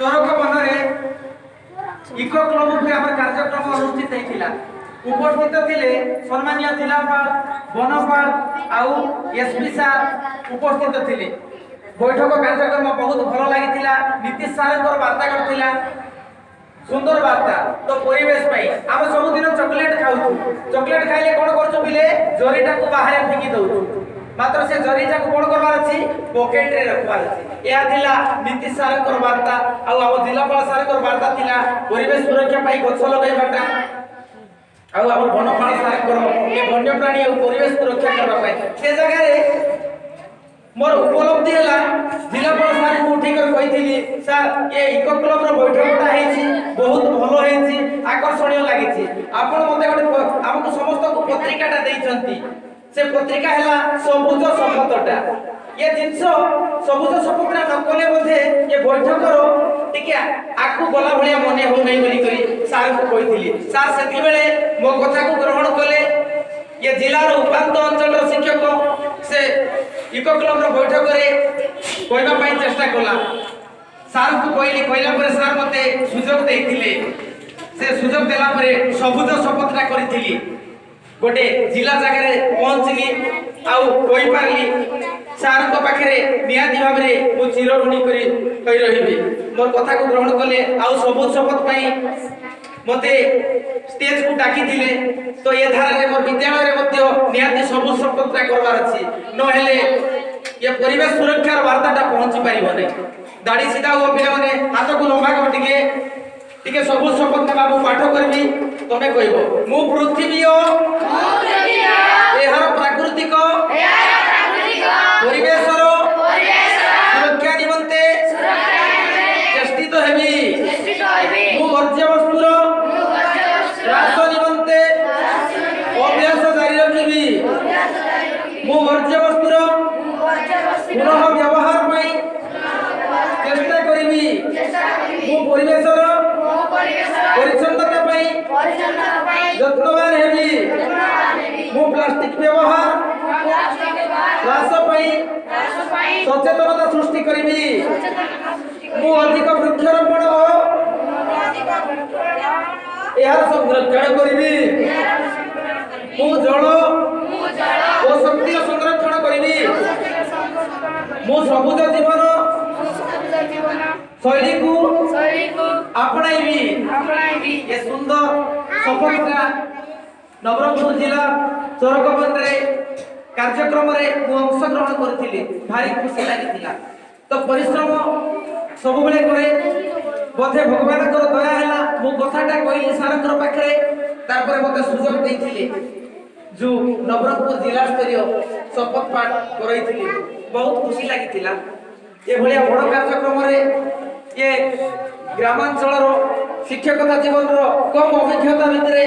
चरक बनरे eco club उपरे आम कार्यक्रम अनुष्ठित होता। उपस्थित थिले सम्मानीय जिलापाल बनपाल आउ एसपी सार उपस्थित थिले। बैठक कार्यक्रम बहुत भल लगी। नीतीश सार वार्ता करथिला सुंदर वार्ता। तो परिवेश आम सबुदिन चॉकलेट खाऊ। चॉकलेट खाइले कौन कर जरीटा को बाहर फेंकी दौ, मात्र से जरीटा को कौन करवार अछि पॉकेट रे रखवार अछि। या थिला नीतीश सार वार्ता आउ जिलापाल सार वार्ता थिला परिवेश सुरक्षा पाई गछ लगाइबाटा आउ आम बनपाल सार ये वन्यप्राणी और परिवेश सुरक्षा करबा से जगह रे मोर उपलब्धि है। जिलापाल सार को उठी कर कही सर ये इको क्लब रो बैठकटा हेछि बहुत भलो हेछि आकर्षणीय लागिछि। आपण मते गोटे हमको समस्त को पत्रिकाटा दैछंती। से पत्रिका हैला सबुज शपथटा। ये जिंस सबुज शपथटा नकले मध्ये ये बैठक रो टिके आकु गला भलिया मने हो नै बोली करी सार को कहिथिली। सार सेति बेले मो कथा को ग्रहण कले। ये जिला रो उपांत अंचल रो शिक्षक से इको क्लब रो बैठक रे कहबा पई चेष्टा कला। सार को कहला पर सार मते सुजोग देथिले। से सुजोग देला परे सबुज शपथटा करिथिली। गोटे जिला जगह रे पहुंचली आउ कहि पारली सार को पाखरे नियाति भाव रे मु चिर ऋणी करी कहि रहिबी। मोर कथा को ग्रहण कले आउ सबुज शपथ पई मते स्टेज को डाकी थिले। तो ये धारा रे मोर विद्यालय रे मध्य नियाति सबुज शपथटा करबार अछि। न हेले ये परिवेश सुरक्षार वार्ताटा पहुंची पारिबो नै। दाढ़ी सीधा हो पिला माने हाथ को लंबा कर टिके सबुज शपथ बाबू पाठ करबी। तमे कहबो मु पृथ्वी एहार प्राकृतिक परिवेश सुरक्षा निमंते चेष्टित हेबी। मु वर्ज्य वस्तुर ह्रास निमंते अभ्यास जारी रखिबी। मु वर्ज्य वस्तुर पुनः व्यवहार पई चेष्टा करिबी। मु परिवेशर परिच्छन्नता पई यत्नवान हेबी। मु प्लास्टिक व्यवहार ह्रास पई सचेतनता सृष्टि करिबी। मु अधिक वृक्षारोपण एहार संरक्षण करिबी। मु जल ओ शक्ति संरक्षण करिबी। मु सबुज जीवन शैली को अपनाइबी। ये सुंदर सफलता नवरंगपुर जिला चरकबन रे कार्यक्रम रे मु अंशग्रहण करथिली। भारी खुशी लागिथिला। तो परिश्रम सब बेले करे बोधे भगवान कर दया हैला। मु कथाटा कहिली सारकर पाखरे तार पर मते सुजोग दैथिले जो नवरंगपुर जिला स्तरीय शपथ पाठ करैथिली। बहुत खुशी लागिथिला। ए भलिया बड़ कार्यक्रम रे ये ग्रामांचल रो शिक्षकता जीवन रो कम अभिज्ञता भितरे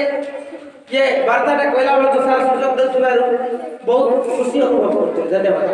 ये वार्ताटा कहला बेले तो सार सुजोग देथिबारु बहुत खुशी अनुभव करछु। धन्यवाद।